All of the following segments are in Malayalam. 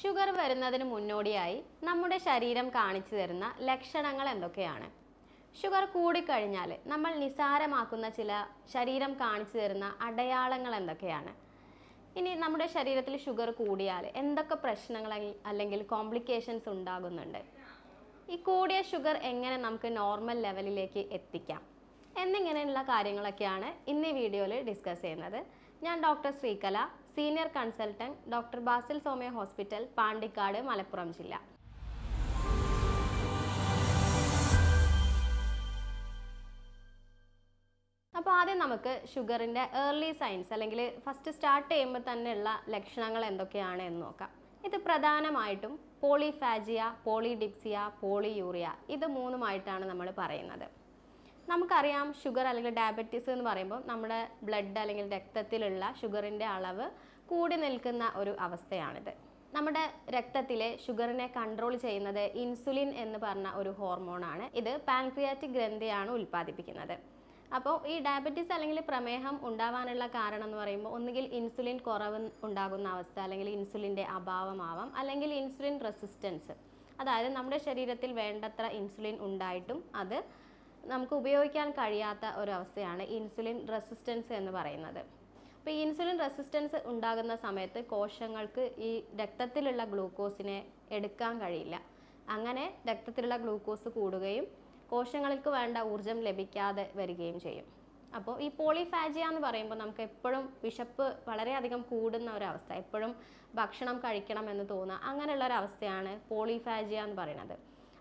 ഷുഗർ വരുന്നതിന് മുന്നോടിയായി നമ്മുടെ ശരീരം കാണിച്ചു തരുന്ന ലക്ഷണങ്ങൾ എന്തൊക്കെയാണ്? ഷുഗർ കൂടിക്കഴിഞ്ഞാൽ നമ്മൾ നിസാരമാക്കുന്ന ചില ശരീരം കാണിച്ചു തരുന്ന അടയാളങ്ങൾ എന്തൊക്കെയാണ്? ഇനി നമ്മുടെ ശരീരത്തിൽ ഷുഗർ കൂടിയാൽ എന്തൊക്കെ പ്രശ്നങ്ങൾ അല്ലെങ്കിൽ കോംപ്ലിക്കേഷൻസ് ഉണ്ടാകുന്നുണ്ട്? ഈ കൂടിയ ഷുഗർ എങ്ങനെ നമുക്ക് നോർമൽ ലെവലിലേക്ക് എത്തിക്കാം എന്നിങ്ങനെയുള്ള കാര്യങ്ങളൊക്കെയാണ് ഇന്ന് ഈ വീഡിയോയിൽ ഡിസ്കസ് ചെയ്യുന്നത്. ഞാൻ doctor Sreekala, senior consultant, doctor Basil Somaya hospital, Pandikkad, Malappuram ജില്ല. അപ്പോൾ ആദ്യം നമുക്ക് ഷുഗറിൻ്റെ ഏർലി സൈൻസ് അല്ലെങ്കിൽ ഫസ്റ്റ് സ്റ്റാർട്ട് ചെയ്യുമ്പോൾ തന്നെയുള്ള ലക്ഷണങ്ങൾ എന്തൊക്കെയാണ് എന്ന് നോക്കാം. ഇത് പ്രധാനമായിട്ടും പോളിഫാജിയ, പോളിഡിപ്സിയ, പോളിയൂറിയ, ഇത് മൂന്നുമായിട്ടാണ് നമ്മൾ പറയുന്നത്. നമുക്കറിയാം ഷുഗർ അല്ലെങ്കിൽ ഡയബറ്റീസ് എന്ന് പറയുമ്പോൾ നമ്മുടെ ബ്ലഡ് അല്ലെങ്കിൽ രക്തത്തിലുള്ള ഷുഗറിൻ്റെ അളവ് കൂടി നിൽക്കുന്ന ഒരു അവസ്ഥയാണിത്. നമ്മുടെ രക്തത്തിലെ ഷുഗറിനെ കൺട്രോൾ ചെയ്യുന്നത് ഇൻസുലിൻ എന്ന് പറഞ്ഞ ഒരു ഹോർമോണാണ്. ഇത് പാൻക്രിയാറ്റിക് ഗ്രന്ഥിയാണ് ഉൽപ്പാദിപ്പിക്കുന്നത്. അപ്പോൾ ഈ ഡയബറ്റീസ് അല്ലെങ്കിൽ പ്രമേഹം ഉണ്ടാവാനുള്ള കാരണം എന്ന് പറയുമ്പോൾ ഒന്നുകിൽ ഇൻസുലിൻ കുറവ് ഉണ്ടാകുന്ന അവസ്ഥ, അല്ലെങ്കിൽ ഇൻസുലിൻ്റെ അഭാവമാവാം, അല്ലെങ്കിൽ ഇൻസുലിൻ റെസിസ്റ്റൻസ്, അതായത് നമ്മുടെ ശരീരത്തിൽ വേണ്ടത്ര ഇൻസുലിൻ ഉണ്ടായിട്ടും അത് നമുക്ക് ഉപയോഗിക്കാൻ കഴിയാത്ത ഒരു അവസ്ഥയാണ് ഇൻസുലിൻ റെസിസ്റ്റൻസ് എന്ന് പറയുന്നത്. അപ്പോൾ ഈ ഇൻസുലിൻ റെസിസ്റ്റൻസ് ഉണ്ടാകുന്ന സമയത്ത് കോശങ്ങൾക്ക് ഈ രക്തത്തിലുള്ള ഗ്ലൂക്കോസിനെ എടുക്കാൻ കഴിയില്ല. അങ്ങനെ രക്തത്തിലുള്ള ഗ്ലൂക്കോസ് കൂടുകയും കോശങ്ങൾക്ക് വേണ്ട ഊർജം ലഭിക്കാതെ വരികയും ചെയ്യും. അപ്പോൾ ഈ പോളിഫാജിയ എന്ന് പറയുമ്പോൾ നമുക്ക് എപ്പോഴും വിശപ്പ് വളരെയധികം കൂടുന്ന ഒരവസ്ഥ, എപ്പോഴും ഭക്ഷണം കഴിക്കണം എന്ന് തോന്നുക, അങ്ങനെയുള്ള ഒരു അവസ്ഥയാണ് പോളിഫാജിയ എന്ന് പറയുന്നത്.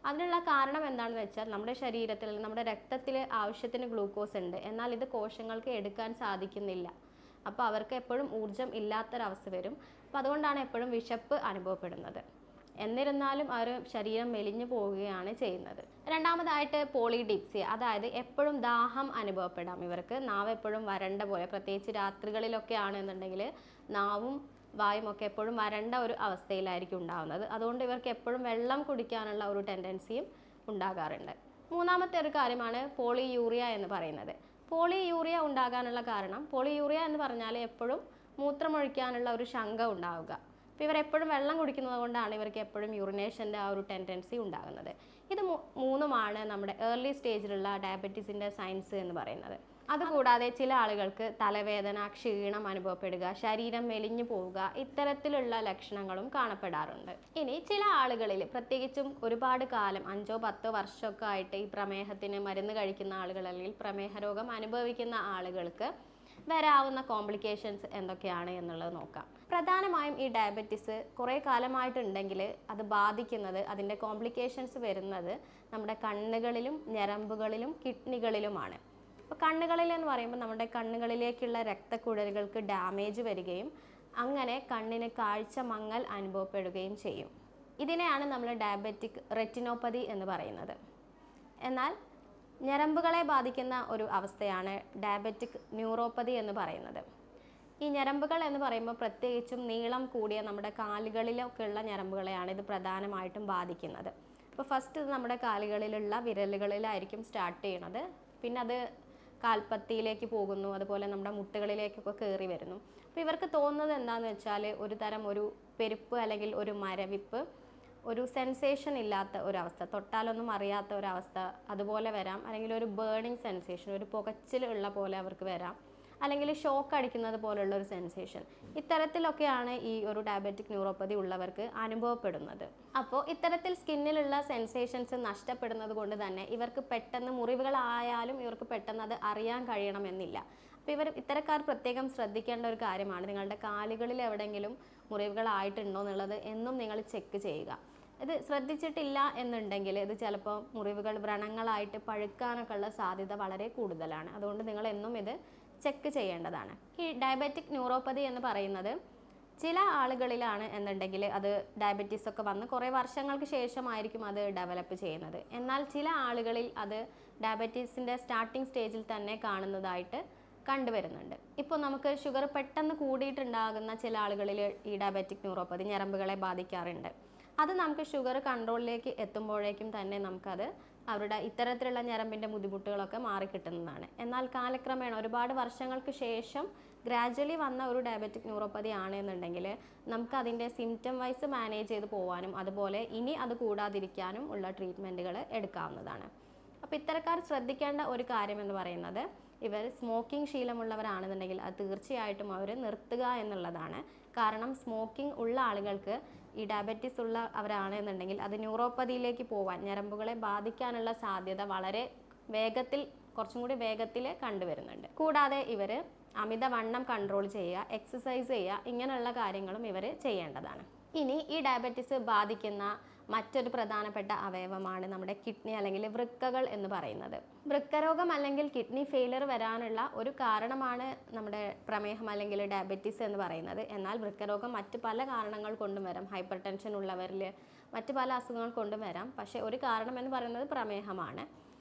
അതിനുള്ള കാരണം എന്താണെന്ന് വെച്ചാൽ നമ്മുടെ ശരീരത്തിൽ, നമ്മുടെ രക്തത്തിൽ ആവശ്യത്തിന് ഗ്ലൂക്കോസ് ഉണ്ട്, എന്നാൽ ഇത് കോശങ്ങൾക്ക് എടുക്കാൻ സാധിക്കുന്നില്ല. അപ്പോൾ അവർക്ക് എപ്പോഴും ഊർജം ഇല്ലാത്തൊരവസ്ഥ വരും. അപ്പോൾ അതുകൊണ്ടാണ് എപ്പോഴും വിശപ്പ് അനുഭവപ്പെടുന്നത്. എന്നിരുന്നാലും അവർ ശരീരം മെലിഞ്ഞു പോവുകയാണ് ചെയ്യുന്നത്. രണ്ടാമതായിട്ട് പോളിഡിപ്സിയ, അതായത് എപ്പോഴും ദാഹം അനുഭവപ്പെടാം ഇവർക്ക്. നാവ് എപ്പോഴും വരണ്ട പോലെ, പ്രത്യേകിച്ച് രാത്രികളിലൊക്കെ ആണെന്നുണ്ടെങ്കിൽ നാവും വായും ഒക്കെ എപ്പോഴും വരണ്ട ഒരു അവസ്ഥയിലായിരിക്കും ഉണ്ടാകുന്നത്. അതുകൊണ്ട് ഇവർക്ക് എപ്പോഴും വെള്ളം കുടിക്കാനുള്ള ഒരു ടെൻഡൻസിയും ഉണ്ടാകാറുണ്ട്. മൂന്നാമത്തെ ഒരു കാര്യമാണ് പോളിയൂറിയ എന്ന് പറയുന്നത്. പോളിയൂറിയ ഉണ്ടാകാനുള്ള കാരണം, പോളിയൂറിയ എന്ന് പറഞ്ഞാൽ എപ്പോഴും മൂത്രമൊഴിക്കാനുള്ള ഒരു ശങ്ക ഉണ്ടാവുക. അപ്പോൾ ഇവരെപ്പോഴും വെള്ളം കുടിക്കുന്നത് കൊണ്ടാണ് ഇവർക്ക് എപ്പോഴും യൂറിനേഷൻ്റെ ആ ഒരു ടെൻഡൻസി ഉണ്ടാകുന്നത്. ഇത് മൂന്നുമാണ് നമ്മുടെ ഏർലി സ്റ്റേജിലുള്ള ഡയബറ്റീസിൻ്റെ സയൻസ് എന്ന് പറയുന്നത്. അതുകൂടാതെ ചില ആളുകൾക്ക് തലവേദന, ക്ഷീണം അനുഭവപ്പെടുക, ശരീരം മെലിഞ്ഞു പോവുക, ഇത്തരത്തിലുള്ള ലക്ഷണങ്ങളും കാണപ്പെടാറുണ്ട്. ഇനി ചില ആളുകളിൽ, പ്രത്യേകിച്ചും ഒരുപാട് കാലം 5-10 വർഷമൊക്കെ ആയിട്ട് ഈ പ്രമേഹത്തിന് മരുന്ന് കഴിക്കുന്ന ആളുകൾ അല്ലെങ്കിൽ പ്രമേഹ രോഗം അനുഭവിക്കുന്ന ആളുകൾക്ക് വരാവുന്ന കോംപ്ലിക്കേഷൻസ് എന്തൊക്കെയാണ് എന്നുള്ളത് നോക്കാം. പ്രധാനമായും ഈ ഡയബറ്റീസ് കുറേ കാലമായിട്ടുണ്ടെങ്കിൽ അത് ബാധിക്കുന്നത്, അതിൻ്റെ കോംപ്ലിക്കേഷൻസ് വരുന്നത് നമ്മുടെ കണ്ണുകളിലും ഞരമ്പുകളിലും കിഡ്നികളിലുമാണ്. അപ്പോൾ കണ്ണുകളിൽ എന്ന് പറയുമ്പോൾ നമ്മുടെ കണ്ണുകളിലേക്കുള്ള രക്തക്കുഴലുകൾക്ക് ഡാമേജ് വരികയും അങ്ങനെ കണ്ണിന് കാഴ്ച മങ്ങൽ അനുഭവപ്പെടുകയും ചെയ്യും. ഇതിനെയാണ് നമ്മൾ ഡയബറ്റിക് റെറ്റിനോപ്പതി എന്ന് പറയുന്നത്. എന്നാൽ ഞരമ്പുകളെ ബാധിക്കുന്ന ഒരു അവസ്ഥയാണ് ഡയബറ്റിക് ന്യൂറോപ്പതി എന്ന് പറയുന്നത്. ഈ ഞരമ്പുകൾ എന്ന് പറയുമ്പോൾ പ്രത്യേകിച്ചും നീളം കൂടിയ നമ്മുടെ കാലുകളിലൊക്കെയുള്ള ഞരമ്പുകളെയാണ് ഇത് പ്രധാനമായിട്ടും ബാധിക്കുന്നത്. അപ്പോൾ ഫസ്റ്റ് ഇത് നമ്മുടെ കാലുകളിലുള്ള വിരലുകളിലായിരിക്കും സ്റ്റാർട്ട് ചെയ്യണത്, പിന്നെ അത് കാൽപ്പത്തിയിലേക്ക് പോകുന്നു, അതുപോലെ നമ്മുടെ മുട്ടുകളിലേക്കൊക്കെ കയറി വരുന്നു. അപ്പോൾ ഇവർക്ക് തോന്നുന്നത് എന്താണെന്ന് വെച്ചാൽ ഒരു തരം ഒരു പെരുപ്പ് അല്ലെങ്കിൽ ഒരു മരവിപ്പ്, ഒരു സെൻസേഷൻ ഇല്ലാത്ത ഒരവസ്ഥ, തൊട്ടാലൊന്നും അറിയാത്ത ഒരവസ്ഥ അതുപോലെ വരാം, അല്ലെങ്കിൽ ഒരു ബേണിംഗ് സെൻസേഷൻ, ഒരു പുകച്ചിലുള്ള പോലെ അവർക്ക് വരാം, അല്ലെങ്കിൽ ഷോക്ക് അടിക്കുന്നത് പോലുള്ള ഒരു സെൻസേഷൻ. ഇത്തരത്തിലൊക്കെയാണ് ഈ ഒരു ഡയബറ്റിക് ന്യൂറോപ്പതി ഉള്ളവർക്ക് അനുഭവപ്പെടുന്നത്. അപ്പോൾ ഇത്തരത്തിൽ സ്കിന്നിലുള്ള സെൻസേഷൻസ് നഷ്ടപ്പെടുന്നത് കൊണ്ട് തന്നെ ഇവർക്ക് പെട്ടെന്ന് മുറിവുകളായാലും ഇവർക്ക് പെട്ടെന്ന് അത് അറിയാൻ കഴിയണമെന്നില്ല. അപ്പോൾ ഇത്തരക്കാർ പ്രത്യേകം ശ്രദ്ധിക്കേണ്ട ഒരു കാര്യമാണ്, നിങ്ങളുടെ കാലുകളിൽ എവിടെയെങ്കിലും മുറിവുകളായിട്ടുണ്ടോ എന്നുള്ളത് എന്നും നിങ്ങൾ ചെക്ക് ചെയ്യുക. ഇത് ശ്രദ്ധിച്ചിട്ടില്ല എന്നുണ്ടെങ്കിൽ ഇത് ചിലപ്പോൾ മുറിവുകൾ വ്രണങ്ങളായിട്ട് പഴുക്കാനൊക്കെ ഉള്ള സാധ്യത വളരെ കൂടുതലാണ്. അതുകൊണ്ട് നിങ്ങൾ എന്നും ഇത് ചെക്ക് ചെയ്യേണ്ടതാണ്. ഈ ഡയബറ്റിക് ന്യൂറോപ്പതി എന്ന് പറയുന്നത് ചില ആളുകളിലാണ് എന്നുണ്ടെങ്കിൽ അത് ഡയബറ്റീസ് ഒക്കെ വന്ന് കുറേ വർഷങ്ങൾക്ക് ശേഷമായിരിക്കും അത് ഡെവലപ്പ് ചെയ്യുന്നത്. എന്നാൽ ചില ആളുകളിൽ അത് ഡയബറ്റീസിൻ്റെ സ്റ്റാർട്ടിംഗ് സ്റ്റേജിൽ തന്നെ കാണുന്നതായിട്ട് കണ്ടുവരുന്നുണ്ട്. ഇപ്പോൾ നമുക്ക് ഷുഗർ പെട്ടെന്ന് കൂടിയിട്ടുണ്ടാകുന്ന ചില ആളുകളിൽ ഈ ഡയബറ്റിക് ന്യൂറോപ്പതി ഞരമ്പുകളെ ബാധിക്കാറുണ്ട്. അത് നമുക്ക് ഷുഗർ കൺട്രോളിലേക്ക് എത്തുമ്പോഴേക്കും തന്നെ നമുക്കത് അവരുടെ ഇത്തരത്തിലുള്ള ഞരമ്പിൻ്റെ ബുദ്ധിമുട്ടുകളൊക്കെ മാറിക്കിട്ടുന്നതാണ്. എന്നാൽ കാലക്രമേണ ഒരുപാട് വർഷങ്ങൾക്ക് ശേഷം ഗ്രാജ്വലി വന്ന ഒരു ഡയബറ്റിക് ന്യൂറോപ്പതി ആണെന്നുണ്ടെങ്കിൽ നമുക്ക് അതിൻ്റെ സിംറ്റം വൈസ് മാനേജ് ചെയ്ത് പോകാനും അതുപോലെ ഇനി അത് കൂടാതിരിക്കാനും ഉള്ള ട്രീറ്റ്മെൻറ്റുകൾ എടുക്കാവുന്നതാണ്. അപ്പോൾ ഇത്തരക്കാർ ശ്രദ്ധിക്കേണ്ട ഒരു കാര്യം എന്ന് പറയുന്നത്, ഇവർ സ്മോക്കിംഗ് ശീലമുള്ളവരാണെന്നുണ്ടെങ്കിൽ അത് തീർച്ചയായിട്ടും അവർ നിർത്തുക എന്നുള്ളതാണ്. കാരണം സ്മോക്കിംഗ് ഉള്ള ആളുകൾക്ക് ഈ ഡയബറ്റീസ് ഉള്ള അവരാണെന്നുണ്ടെങ്കിൽ അത് ന്യൂറോപ്പതിയിലേക്ക് പോകാൻ, ഞരമ്പുകളെ ബാധിക്കാനുള്ള സാധ്യത വളരെ വേഗത്തിൽ, കുറച്ചും കൂടി വേഗത്തിൽ കണ്ടുവരുന്നുണ്ട്. കൂടാതെ ഇവർ അമിതവണ്ണം കൺട്രോൾ ചെയ്യുക, എക്സസൈസ് ചെയ്യുക, ഇങ്ങനെയുള്ള കാര്യങ്ങളും ഇവർ ചെയ്യേണ്ടതാണ്. ഇനി ഈ ഡയബറ്റീസ് ബാധിക്കുന്ന മറ്റൊരു പ്രധാനപ്പെട്ട അവയവമാണ് നമ്മുടെ കിഡ്നി അല്ലെങ്കിൽ വൃക്കകൾ എന്ന് പറയുന്നത്. വൃക്കരോഗം അല്ലെങ്കിൽ കിഡ്നി ഫെയിലിയർ വരാനുള്ള ഒരു കാരണമാണ് നമ്മുടെ പ്രമേഹം അല്ലെങ്കിൽ ഡയബറ്റീസ് എന്ന് പറയുന്നത്. എന്നാൽ വൃക്കരോഗം മറ്റ് പല കാരണങ്ങൾ കൊണ്ടും വരാം. ഹൈപ്പർ ടെൻഷൻ ഉള്ളവരിൽ മറ്റ് പല അസുഖങ്ങൾ കൊണ്ടും വരാം. പക്ഷേ ഒരു കാരണം എന്ന് പറയുന്നത് പ്രമേഹമാണ്.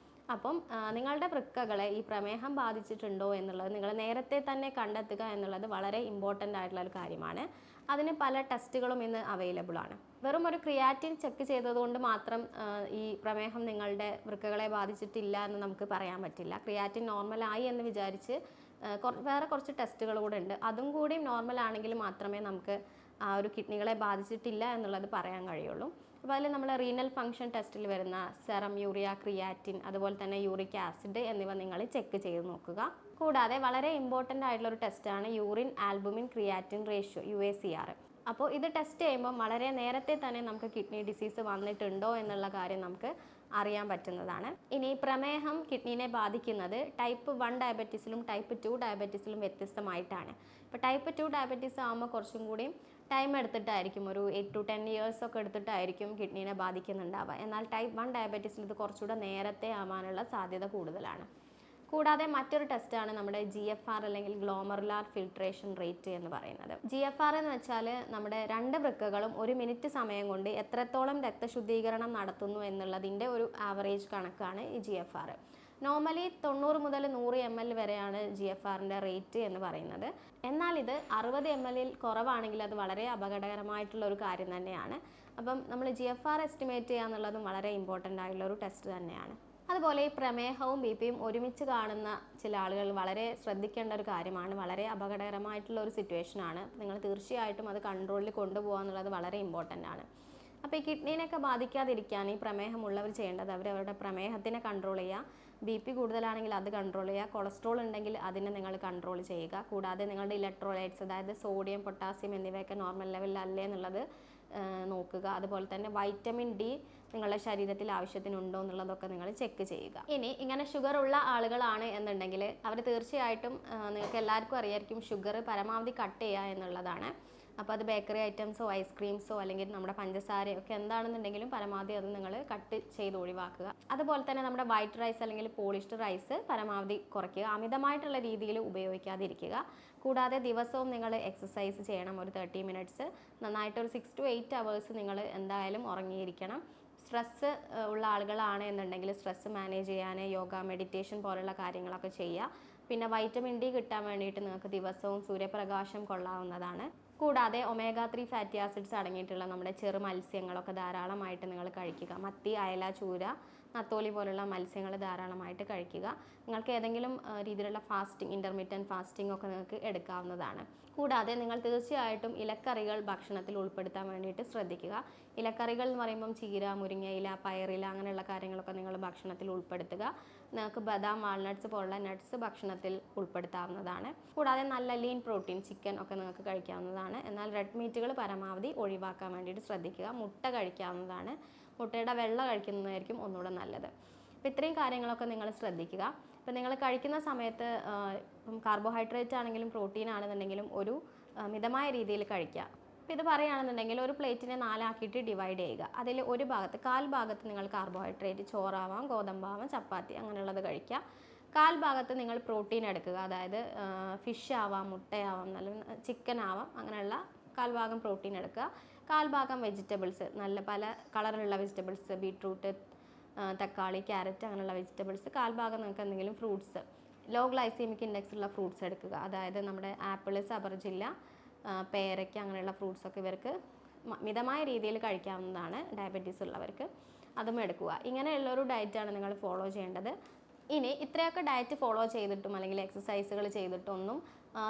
അപ്പം നിങ്ങളുടെ വൃക്കകളെ ഈ പ്രമേഹം ബാധിച്ചിട്ടുണ്ടോ എന്നുള്ളത് നിങ്ങൾ നേരത്തെ തന്നെ കണ്ടെത്തുക എന്നുള്ളത് വളരെ ഇമ്പോർട്ടൻ്റ് ആയിട്ടുള്ള ഒരു കാര്യമാണ്. അതിന് പല ടെസ്റ്റുകളും ഇന്ന് അവൈലബിൾ ആണ്. വെറും ഒരു ക്രിയാറ്റിൻ ചെക്ക് ചെയ്തതുകൊണ്ട് മാത്രം ഈ പ്രമേഹം നിങ്ങളുടെ വൃക്കകളെ ബാധിച്ചിട്ടില്ല എന്ന് നമുക്ക് പറയാൻ പറ്റില്ല. ക്രിയാറ്റിൻ നോർമലായി എന്ന് വിചാരിച്ച് വേറെ കുറച്ച് ടെസ്റ്റുകൾ കൂടെ ഉണ്ട്. അതും കൂടി നോർമൽ ആണെങ്കിൽ മാത്രമേ നമുക്ക് ആ ഒരു കിഡ്നികളെ ബാധിച്ചിട്ടില്ല എന്നുള്ളത് പറയാൻ കഴിയുള്ളൂ. അപ്പോൾ അതിൽ നമ്മൾ റീനൽ ഫംഗ്ഷൻ ടെസ്റ്റിൽ വരുന്ന സെറം, യൂറിയ, ക്രിയാറ്റിൻ, അതുപോലെ തന്നെ യൂറിക് ആസിഡ് എന്നിവ നിങ്ങൾ ചെക്ക് ചെയ്ത് നോക്കുക. കൂടാതെ വളരെ ഇമ്പോർട്ടൻ്റ് ആയിട്ടുള്ള ഒരു ടെസ്റ്റാണ് urine albumin creatine ratio, UACR. അപ്പോൾ ഇത് ടെസ്റ്റ് ചെയ്യുമ്പോൾ വളരെ നേരത്തെ തന്നെ നമുക്ക് കിഡ്നി ഡിസീസ് വന്നിട്ടുണ്ടോ എന്നുള്ള കാര്യം നമുക്ക് അറിയാൻ പറ്റുന്നതാണ്. ഇനി പ്രമേഹം കിഡ്നിനെ ബാധിക്കുന്നത് ടൈപ്പ് 1 ഡയബറ്റീസിലും ടൈപ്പ് 2 ഡയബറ്റീസിലും വ്യത്യസ്തമായിട്ടാണ്. ഇപ്പോൾ ടൈപ്പ് 2 ഡയബറ്റീസ് ആകുമ്പോൾ കുറച്ചും കൂടി ടൈം എടുത്തിട്ടായിരിക്കും, ഒരു 8 to 10 years ഒക്കെ എടുത്തിട്ടായിരിക്കും കിഡ്നീനെ ബാധിക്കുന്നുണ്ടാവുക. എന്നാൽ ടൈപ്പ് 1 ഡയബറ്റീസിൽ ഇത് കുറച്ചുകൂടെ നേരത്തെ ആവാനുള്ള സാധ്യത കൂടുതലാണ്. കൂടാതെ മറ്റൊരു ടെസ്റ്റാണ് നമ്മുടെ GFR അല്ലെങ്കിൽ ഗ്ലോമറുലാർ ഫിൽട്രേഷൻ റേറ്റ് എന്ന് പറയുന്നത്. GFR എന്ന് വെച്ചാൽ നമ്മുടെ 2 വൃക്കകളും 1 മിനിറ്റ് സമയം കൊണ്ട് എത്രത്തോളം രക്തശുദ്ധീകരണം നടത്തുന്നു എന്നുള്ളതിൻ്റെ ഒരു ആവറേജ് കണക്കാണ് ഈ GFR. നോർമലി 90 മുതൽ 100 ml വരെയാണ് GFRൻ്റെ റേറ്റ് എന്ന് പറയുന്നത്. എന്നാൽ ഇത് 60 ml കുറവാണെങ്കിൽ അത് വളരെ അപകടകരമായിട്ടുള്ള ഒരു കാര്യം തന്നെയാണ്. അപ്പം നമ്മൾ GFR എസ്റ്റിമേറ്റ് ചെയ്യുക എന്നുള്ളതും വളരെ ഇമ്പോർട്ടൻ്റ് ആയിട്ടുള്ള ഒരു ടെസ്റ്റ് തന്നെയാണ്. അതുപോലെ ഈ പ്രമേഹവും BP-യും ഒരുമിച്ച് കാണുന്ന ചില ആളുകൾ വളരെ ശ്രദ്ധിക്കേണ്ട ഒരു കാര്യമാണ്. വളരെ അപകടകരമായിട്ടുള്ള ഒരു സിറ്റുവേഷനാണ്. നിങ്ങൾ തീർച്ചയായിട്ടും അത് കൺട്രോളിൽ കൊണ്ടുപോകുക എന്നുള്ളത് വളരെ ഇമ്പോർട്ടൻ്റ് ആണ്. അപ്പോൾ ഈ കിഡ്നീനെയൊക്കെ ബാധിക്കാതിരിക്കാൻ ഈ പ്രമേഹമുള്ളവർ ചെയ്യേണ്ടത് അവരവരുടെ പ്രമേഹത്തിനെ കൺട്രോൾ ചെയ്യുക. BP കൂടുതലാണെങ്കിൽ അത് കൺട്രോൾ ചെയ്യുക. കൊളസ്ട്രോൾ ഉണ്ടെങ്കിൽ അതിനെ നിങ്ങൾ കൺട്രോൾ ചെയ്യുക. കൂടാതെ നിങ്ങളുടെ ഇലക്ട്രോലൈറ്റ്സ്, അതായത് സോഡിയം, പൊട്ടാസ്യം എന്നിവയൊക്കെ നോർമൽ ലെവലിലല്ലേ എന്നുള്ളത് നോക്കുക. അതുപോലെ തന്നെ വൈറ്റമിൻ D നിങ്ങളുടെ ശരീരത്തിൽ ആവശ്യത്തിനുണ്ടോ എന്നുള്ളതൊക്കെ നിങ്ങൾ ചെക്ക് ചെയ്യുക. ഇനി ഇങ്ങനെ ഷുഗർ ഉള്ള ആളുകളാണ് എന്നുണ്ടെങ്കിൽ അവർ തീർച്ചയായിട്ടും, നിങ്ങൾക്ക് എല്ലാവർക്കും അറിയായിരിക്കും, ഷുഗർ പരമാവധി കട്ട് ചെയ്യുക എന്നുള്ളതാണ്. അപ്പോൾ അത് ബേക്കറി ഐറ്റംസോ ഐസ്ക്രീംസോ അല്ലെങ്കിൽ നമ്മുടെ പഞ്ചസാരയോ ഒക്കെ എന്താണെന്നുണ്ടെങ്കിലും പരമാവധി അത് നിങ്ങൾ കട്ട് ചെയ്ത് ഒഴിവാക്കുക. അതുപോലെ തന്നെ നമ്മുടെ വൈറ്റ് റൈസ് അല്ലെങ്കിൽ പോളിഷ്ഡ് റൈസ് പരമാവധി കുറയ്ക്കുക. അമിതമായിട്ടുള്ള രീതിയിൽ ഉപയോഗിക്കാതിരിക്കുക. കൂടാതെ ദിവസവും നിങ്ങൾ എക്സസൈസ് ചെയ്യണം. ഒരു 30 minutes, നന്നായിട്ട് ഒരു 6 to 8 hours നിങ്ങൾ എന്തായാലും ഉറങ്ങിയിരിക്കണം. സ്ട്രെസ്സ് ഉള്ള ആളുകളാണ് എന്നുണ്ടെങ്കിൽ സ്ട്രെസ്സ് മാനേജ് ചെയ്യാൻ യോഗ, മെഡിറ്റേഷൻ പോലുള്ള കാര്യങ്ങളൊക്കെ ചെയ്യുക. പിന്നെ വൈറ്റമിൻ D കിട്ടാൻ വേണ്ടിയിട്ട് നിങ്ങൾക്ക് ദിവസവും സൂര്യപ്രകാശം കൊള്ളാവുന്നതാണ്. കൂടാതെ omega-3 ഫാറ്റി ആസിഡ്സ് അടങ്ങിയിട്ടുള്ള നമ്മുടെ ചെറു മത്സ്യങ്ങളൊക്കെ ധാരാളമായിട്ട് നിങ്ങൾ കഴിക്കുക. മത്തി, അയല, ചൂര, നത്തോലി പോലുള്ള മത്സ്യങ്ങൾ ധാരാളമായിട്ട് കഴിക്കുക. നിങ്ങൾക്ക് ഏതെങ്കിലും രീതിയിലുള്ള ഫാസ്റ്റിംഗ്, ഇൻ്റർമീഡിയൻറ്റ് ഫാസ്റ്റിംഗ് ഒക്കെ നിങ്ങൾക്ക് എടുക്കാവുന്നതാണ്. കൂടാതെ നിങ്ങൾ തീർച്ചയായിട്ടും ഇലക്കറികൾ ഭക്ഷണത്തിൽ ഉൾപ്പെടുത്താൻ വേണ്ടിയിട്ട് ശ്രദ്ധിക്കുക. ഇലക്കറികൾ എന്ന് പറയുമ്പം ചീര, മുരിങ്ങയില, പയറില അങ്ങനെയുള്ള കാര്യങ്ങളൊക്കെ നിങ്ങൾ ഭക്ഷണത്തിൽ ഉൾപ്പെടുത്തുക. നിങ്ങൾക്ക് ബദാം, വാൾനട്ട്സ് പോലുള്ള നട്ട്സ് ഭക്ഷണത്തിൽ ഉൾപ്പെടുത്താവുന്നതാണ്. കൂടാതെ നല്ല ലീൻ പ്രോട്ടീൻ, ചിക്കൻ ഒക്കെ നിങ്ങൾക്ക് കഴിക്കാവുന്നതാണ്. എന്നാൽ റെഡ് മീറ്റുകൾ പരമാവധി ഒഴിവാക്കാൻ വേണ്ടിയിട്ട് ശ്രദ്ധിക്കുക. മുട്ട കഴിക്കാവുന്നതാണ്. മുട്ടയുടെ വെള്ള കഴിക്കുന്നതായിരിക്കും ഒന്നുകൂടെ നല്ലത്. അപ്പോൾ ഇത്രയും കാര്യങ്ങളൊക്കെ നിങ്ങൾ ശ്രദ്ധിക്കുക. ഇപ്പോൾ നിങ്ങൾ കഴിക്കുന്ന സമയത്ത് ഇപ്പം കാർബോഹൈഡ്രേറ്റ് ആണെങ്കിലും പ്രോട്ടീൻ ആണെന്നുണ്ടെങ്കിലും ഒരു മിതമായ രീതിയിൽ കഴിക്കുക. അപ്പോൾ ഇത് പറയുകയാണെന്നുണ്ടെങ്കിൽ ഒരു പ്ലേറ്റിനെ 4 ആക്കിയിട്ട് ഡിവൈഡ് ചെയ്യുക. അതിൽ ഒരു ഭാഗത്ത്, 1/4 ഭാഗത്ത് നിങ്ങൾ കാർബോഹൈഡ്രേറ്റ്, ചോറാവാം, ഗോതമ്പാവാം, ചപ്പാത്തി അങ്ങനെയുള്ളത് കഴിക്കുക. 1/4 ഭാഗത്ത് നിങ്ങൾ പ്രോട്ടീൻ എടുക്കുക. അതായത് ഫിഷ് ആവാം, മുട്ടയാവാം, നല്ല ചിക്കൻ ആവാം, അങ്ങനെയുള്ള 1/4 ഭാഗം പ്രോട്ടീൻ എടുക്കുക. 1/4 ഭാഗം വെജിറ്റബിൾസ്, നല്ല പല കളറിലുള്ള വെജിറ്റബിൾസ്, ബീട്രൂട്ട്, തക്കാളി, ക്യാരറ്റ് അങ്ങനെയുള്ള വെജിറ്റബിൾസ്. 1/4 ഭാഗം നിങ്ങൾക്ക് എന്തെങ്കിലും ഫ്രൂട്ട്സ്, ലോ ഗ്ലൈസീമിക് ഇൻഡെക്സ് ഉള്ള ഫ്രൂട്ട്സ് എടുക്കുക. അതായത് നമ്മുടെ ആപ്പിൾ, സബർജില്ല, പേരയ്ക്ക അങ്ങനെയുള്ള ഫ്രൂട്ട്സൊക്കെ ഇവർക്ക് മിതമായ രീതിയിൽ കഴിക്കാവുന്നതാണ് ഡയബറ്റീസ് ഉള്ളവർക്ക്. അതും എടുക്കുക. ഇങ്ങനെയുള്ളൊരു ഡയറ്റാണ് നിങ്ങൾ ഫോളോ ചെയ്യേണ്ടത്. ഇനി ഇത്രയൊക്കെ ഡയറ്റ് ഫോളോ ചെയ്തിട്ടും അല്ലെങ്കിൽ എക്സസൈസുകൾ ചെയ്തിട്ടൊന്നും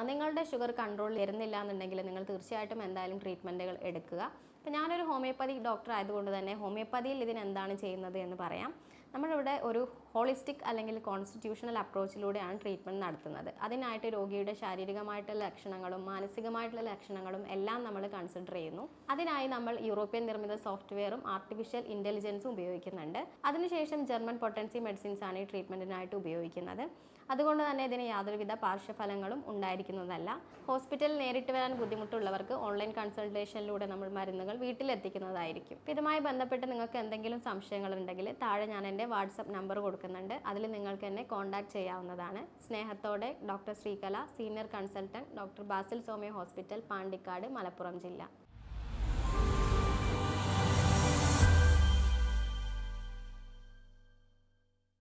നിങ്ങളുടെ ഷുഗർ കൺട്രോൾ വരുന്നില്ല എന്നുണ്ടെങ്കിൽ നിങ്ങൾ തീർച്ചയായിട്ടും എന്തായാലും ട്രീറ്റ്മെൻറ്റുകൾ എടുക്കുക. അപ്പോൾ ഞാനൊരു ഹോമിയോപ്പതിക് ഡോക്ടർ ആയതുകൊണ്ട് തന്നെ ഹോമിയോപ്പതിയിൽ ഇതിനെന്താണ് ചെയ്യുന്നത് എന്ന് പറയാം. നമ്മളിവിടെ ഒരു ഹോളിസ്റ്റിക് അല്ലെങ്കിൽ കോൺസ്റ്റിറ്റ്യൂഷണൽ അപ്രോച്ചിലൂടെയാണ് ട്രീറ്റ്മെൻറ്റ് നടത്തുന്നത്. അതിനായിട്ട് രോഗിയുടെ ശാരീരികമായിട്ടുള്ള ലക്ഷണങ്ങളും മാനസികമായിട്ടുള്ള ലക്ഷണങ്ങളും എല്ലാം നമ്മൾ കൺസിഡർ ചെയ്യുന്നു. അതിനായി നമ്മൾ യൂറോപ്യൻ നിർമ്മിത സോഫ്റ്റ്വെയറും ആർട്ടിഫിഷ്യൽ ഇൻ്റലിജൻസും ഉപയോഗിക്കുന്നുണ്ട്. അതിനുശേഷം ജർമ്മൻ പൊട്ടൻസി മെഡിസിൻസ് ആണ് ഈ ട്രീറ്റ്മെൻറ്റിനായിട്ട് ഉപയോഗിക്കുന്നത്. അതുകൊണ്ട് തന്നെ ഇതിന് യാതൊരുവിധ പാർശ്വഫലങ്ങളും ഉണ്ടായിരിക്കുന്നതല്ല. ഹോസ്പിറ്റലിൽ നേരിട്ട് വരാൻ ബുദ്ധിമുട്ടുള്ളവർക്ക് ഓൺലൈൻ കൺസൾട്ടേഷനിലൂടെ നമ്മൾ മരുന്നുകൾ വീട്ടിലെത്തിക്കുന്നതായിരിക്കും. ഇതുമായി ബന്ധപ്പെട്ട് നിങ്ങൾക്ക് എന്തെങ്കിലും സംശയങ്ങളുണ്ടെങ്കിൽ താഴെ ഞാൻ എൻ്റെ വാട്സപ്പ് നമ്പർ കൊടുക്കുന്നുണ്ട്. അതിൽ നിങ്ങൾക്ക് എന്നെ കോൺടാക്ട് ചെയ്യാവുന്നതാണ്. സ്നേഹത്തോടെ doctor Sreekala, senior consultant, doctor Basil Soumya hospital, Pandikkad, Malappuram ജില്ല.